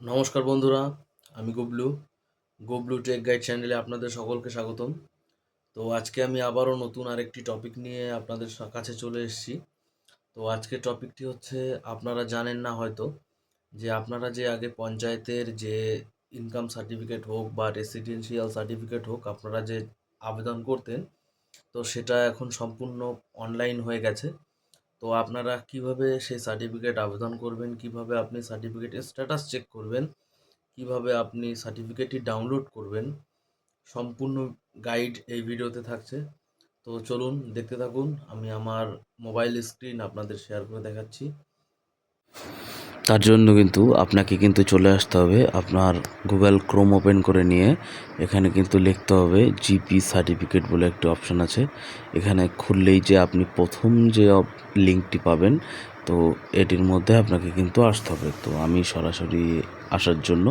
নমস্কার বন্ধুরা, আমি গুবলু টেক গাইড চ্যানেলে আপনাদের সকলকে স্বাগতম। তো আজকে আমি আবারও নতুন আরেকটি টপিক নিয়ে আপনাদের কাছে চলে এসেছি। তো আজকের টপিকটি হচ্ছে, আপনারা জানেন না হয়তো, যে আপনারা যে আগে পঞ্চায়েতের যে ইনকাম সার্টিফিকেট হোক বা রেসিডেন্সিয়াল সার্টিফিকেট হোক আপনারা যে আবেদন করতেন, তো সেটা এখন সম্পূর্ণ অনলাইন হয়ে গেছে। তো আপনারা কিভাবে সেই সার্টিফিকেট আবেদন করবেন, কিভাবে আপনি সার্টিফিকেটের স্ট্যাটাস চেক করবেন, কিভাবে আপনি সার্টিফিকেটটি ডাউনলোড করবেন, সম্পূর্ণ গাইড এই ভিডিওতে থাকছে। তো চলুন দেখতে থাকুন। আমি আমার মোবাইল স্ক্রিন আপনাদের শেয়ার করে দেখাচ্ছি। তার জন্য কিন্তু আপনাকে চলে আসতে হবে, আপনার গুগল ক্রোম ওপেন করে নিয়ে এখানে লিখতে হবে জিপি সার্টিফিকেট বলে একটি অপশান আছে। এখানে খুললেই যে আপনি প্রথম যে লিঙ্কটি পাবেন, তো এটির মধ্যে আপনাকে আসতে হবে। তো আমি সরাসরি আসার জন্য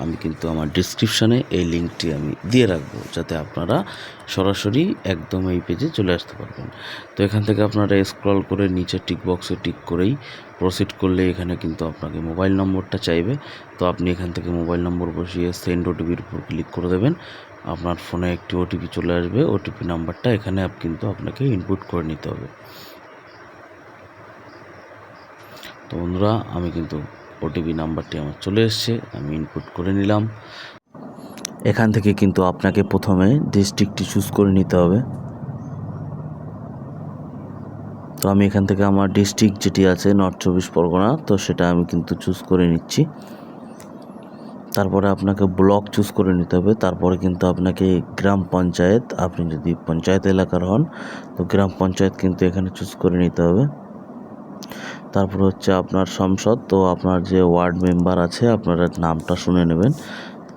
আমি আমার ডিসক্রিপশানে এই লিঙ্কটি আমি দিয়ে রাখবো, যাতে আপনারা সরাসরি একদম এই পেজে চলে আসতে পারবেন। তো এখান থেকে আপনারা স্ক্রল করে নিচে টিক বক্সে টিক করেই প্রসিড করলে এখানে আপনাকে মোবাইল নম্বরটা চাইবে। তো আপনি এখান থেকে মোবাইল নম্বর বসিয়ে সেন্ড ওটিপির উপর ক্লিক করে দেবেন। আপনার ফোনে একটি ওটিপি চলে আসবে, ওটিপি নাম্বারটা এখানে আপনাকে ইনপুট করে নিতে হবে। তো বন্ধুরা, আমি ওটিপি নাম্বারটি আমার চলে এসছে, আমি ইনপুট করে নিলাম। এখান থেকে আপনাকে প্রথমে ডিস্ট্রিক্টটি চুজ করে নিতে হবে। তো আমি এখান থেকে আমার ডিস্ট্রিক্ট যেটি আছে নর্থ চব্বিশ পরগনা, তো সেটা আমি চুজ করে নিচ্ছি। তারপরে আপনাকে ব্লক চুজ করে নিতে হবে। তারপরে আপনাকে গ্রাম পঞ্চায়েত, আপনি যদি পঞ্চায়েত এলাকার হন তো গ্রাম পঞ্চায়েত এখানে চুজ করে নিতে হবে। তারপর হচ্ছে আপনার সংসদ, তো আপনার যে ওয়ার্ড মেম্বার আছে আপনারা নামটা শুনে নেবেন।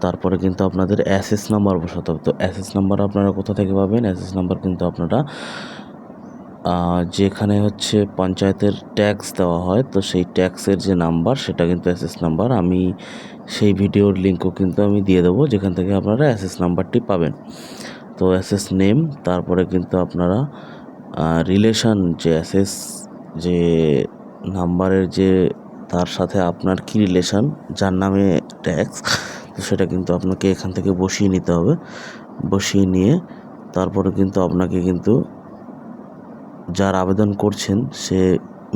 তারপরে আপনাদের অ্যাসেস নাম্বার বসাতে হবে। তো অ্যাসেস নাম্বার আপনারা কোথা থেকে পাবেন? অ্যাসেস নাম্বার আপনারা যেখানে হচ্ছে পঞ্চায়েতের ট্যাক্স দেওয়া হয়, তো সেই ট্যাক্সের যে নাম্বার সেটা অ্যাসেস নাম্বার। আমি সেই ভিডিওর লিঙ্কও আমি দিয়ে দেবো, যেখান থেকে আপনারা অ্যাসেস নাম্বারটি পাবেন। তো অ্যাসেস নেম, তারপরে আপনারা রিলেশন যে অ্যাসেস যে নাম্বারের যে তার সাথে আপনার কি রিলেশন, যার নামে ট্যাক্স, তো সেটা আপনাকে এখান থেকে বসিয়ে নিতে হবে। বসিয়ে নিয়ে তারপরে আপনাকে যার আবেদন করছেন সে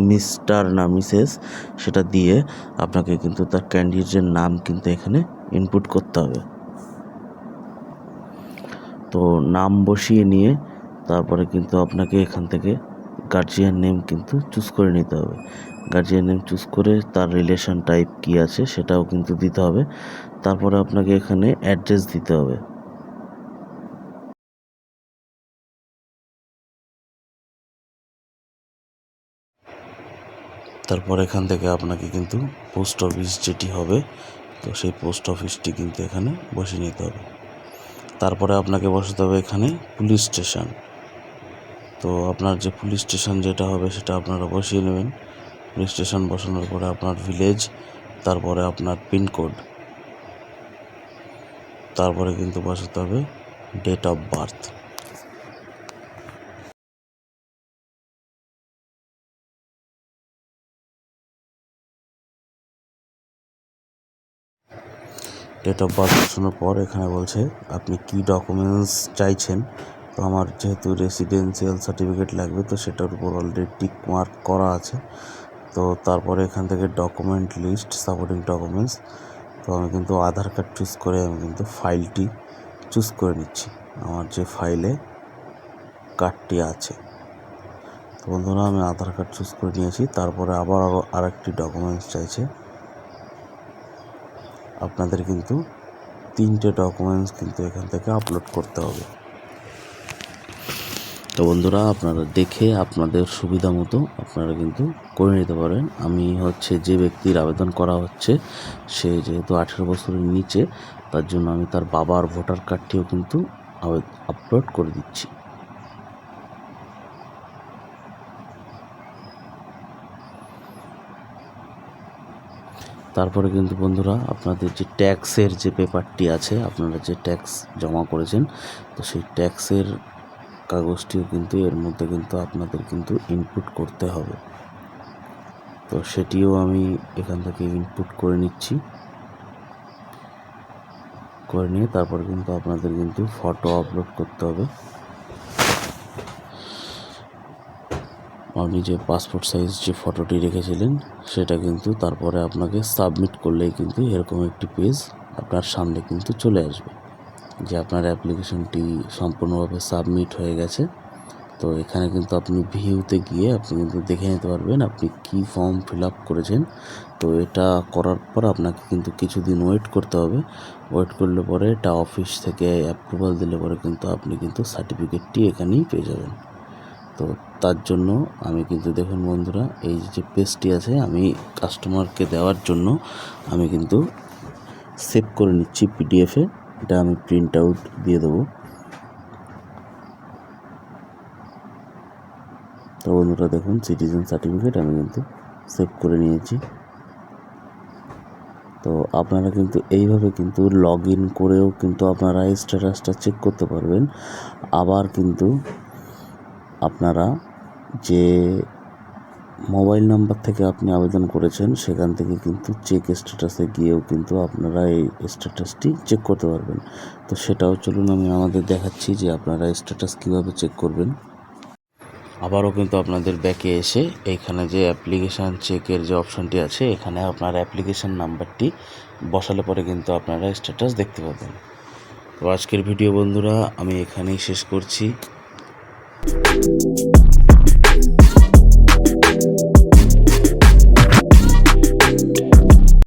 মিস্টার না মিসেস সেটা দিয়ে আপনাকে তার ক্যান্ডিডেটের নাম এখানে ইনপুট করতে হবে। তো নাম বসিয়ে নিয়ে তারপরে আপনাকে এখান থেকে গার্জিয়ান নেম চুজ করে নিতে হবে। গার্জিয়ান নেম চুজ করে তার রিলেশন টাইপ কি আছে সেটাও দিতে হবে। তারপরে আপনাকে এখানে অ্যাড্রেস দিতে হবে। তারপর এখান থেকে আপনাকে পোস্ট অফিস যেটি হবে, তো সেই পোস্ট অফিসটি এখানে বসিয়ে নিতে হবে। তারপরে আপনাকে বসাতে হবে এখানে পুলিশ স্টেশন। তো আপনার যে পুলিশ স্টেশন যেটা হবে সেটা আপনারা বসিয়ে নেবেন। পুলিশ স্টেশন বসানোর পরে আপনার ভিলেজ, তারপরে আপনার পিনকোড, তারপরে বসাতে হবে date of birth. Date of birth বসানোর পর এখানে বলছে আপনি কি ডকুমেন্টস চাইছেন। তো আমার যেহেতু রেসিডেন্সিয়াল সার্টিফিকেট লাগবে, তো সেটার উপর অলরেডি টিক মার্ক করা আছে। তো তারপরে এখান থেকে ডকুমেন্ট লিস্ট, সাপোর্টিং ডকুমেন্টস, তো আমি আধার কার্ড চুজ করে আমি ফাইলটি চুজ করে নিচ্ছি, আমার যে ফাইলে কার্ডটি আছে। তো বন্ধুরা, আমি আধার কার্ড চুজ করে নিয়েছি। তারপরে আবার আরেকটি ডকুমেন্টস চাইছে। আপনাদের 3টে ডকুমেন্টস এখান থেকে আপলোড করতে হবে। তো বন্ধুরা, আপনারা দেখে আপনাদের সুবিধা মতো আপনারা করে নিতে পারেন। আমি যে ব্যক্তির আবেদন করা হচ্ছে সে যেহেতু 18 বছরের নিচে, তার জন্য আমি তার বাবার ভোটার কার্ডটিও আপলোড করে দিচ্ছি। তারপরে বন্ধুরা, আপনাদের যে ট্যাক্সের যে পেপারটি আছে, আপনারা যে ট্যাক্স জমা করেছেন, তো সেই ট্যাক্সের কাগজটিও এর মধ্যে আপনাদের ইনপুট করতে হবে। তো সেটিও আমি এখান থেকে ইনপুট করে নিচ্ছি। করে নিয়ে তারপর কিন্তু আপনাদের কিন্তু ফটো আপলোড করতে হবে। আপনি যে পাসপোর্ট সাইজ যে ফটোটি রেখেছিলেন সেটা কিন্তু তারপরে আপনাকে সাবমিট করলেই কিন্তু এরকম একটি পেজ আপনার সামনে কিন্তু চলে আসবে যে আপনার অ্যাপ্লিকেশনটি সম্পূর্ণভাবে সাবমিট হয়ে গেছে। তো এখানে কিন্তু আপনি ভিউতে গিয়ে আপনি কিন্তু দেখে নিতে পারবেন আপনি কী ফর্ম ফিল আপ করেছেন। তো এটা করার পর আপনাকে কিন্তু কিছুদিন ওয়েট করতে হবে। ওয়েট করলে পরে এটা অফিস থেকে অ্যাপ্রুভাল দিলে পরে কিন্তু আপনি কিন্তু সার্টিফিকেটটি এখানেই পেয়ে যাবেন। তো তার জন্য আমি কিন্তু দেখুন বন্ধুরা, এই যে পেজটি আছে আমি কাস্টমারকে দেওয়ার জন্য আমি কিন্তু সেভ করে নিচ্ছি পিডিএফে। এটা আমি প্রিন্ট আউট দিয়ে দেবো। তো বন্ধুরা দেখুন, সিটিজেন সার্টিফিকেট আমি কিন্তু সেভ করে নিয়েছি। তো আপনারা কিন্তু এইভাবে কিন্তু লগ ইন করেও কিন্তু আপনারা স্ট্যাটাসটা চেক করতে পারবেন। আবার কিন্তু আপনারা যে মোবাইল নাম্বার থেকে আপনি আবেদন করেছেন সেখান থেকে কিন্তু চেক স্ট্যাটাসে গিয়েও কিন্তু আপনারা এই স্ট্যাটাসটি চেক করতে পারবেন। তো সেটাও চলুন আমি আমাদের দেখাচ্ছি যে আপনারা স্ট্যাটাস কীভাবে চেক করবেন। আবারও কিন্তু আপনাদের ব্যাকে এসে এইখানে যে অ্যাপ্লিকেশান চেকের যে অপশানটি আছে এখানে আপনার অ্যাপ্লিকেশান নাম্বারটি বসালে পরে কিন্তু আপনারা স্ট্যাটাস দেখতে পাবেন। তো আজকের ভিডিও বন্ধুরা আমি এখানেই শেষ করছি।